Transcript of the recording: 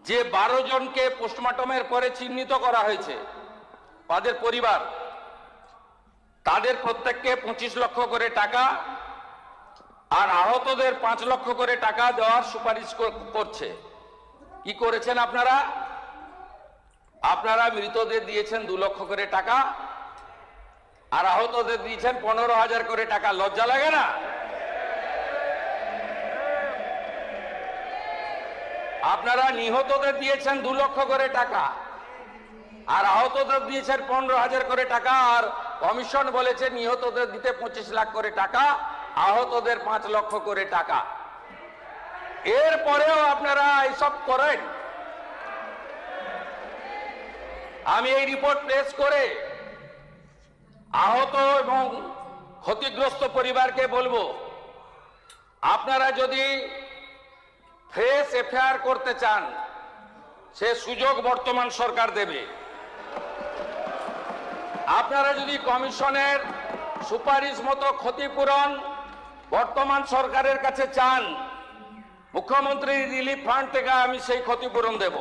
যে 12 জনকে পোস্টমর্টমের পরে চিহ্নিত করা হয়েছে তাদের পরিবার, তাদের প্রত্যেককে 25 লক্ষ করে টাকা আর আহতদের 5 লক্ষ করে টাকা দেওয়ার সুপারিশ করছে। কি করেছেন আপনারা? আপনারা মৃতদের দিয়েছেন 2 লক্ষ করে টাকা আর আহতদের দিয়েছেন 15,000 করে টাকা। লজ্জা লাগে না? আপনারা নিহতদের দিয়েছেন 2 লক্ষ করে টাকা আর আহতদের দিয়েছেন 15,000 করে টাকা, আর কমিশন বলেছে নিহতদের দিতে 25 লাখ করে টাকা, আহতদের 5 লক্ষ করে টাকা। এরপরেও আপনারা এইসব করেন। আমি এই রিপোর্ট পেশ করে আহত এবং ক্ষতিগ্রস্ত পরিবারকে বলবো, আপনারা যদি ফ্রেশ এফআইআর করতে চান সে সুযোগ বর্তমান সরকার দেবে। আপনারা যদি কমিশনের সুপারিশ মতো ক্ষতিপূরণ বর্তমান সরকারের কাছে চান, মুখ্যমন্ত্রী রিলিফ ফান্ড থেকে আমি সেই ক্ষতিপূরণ দেব।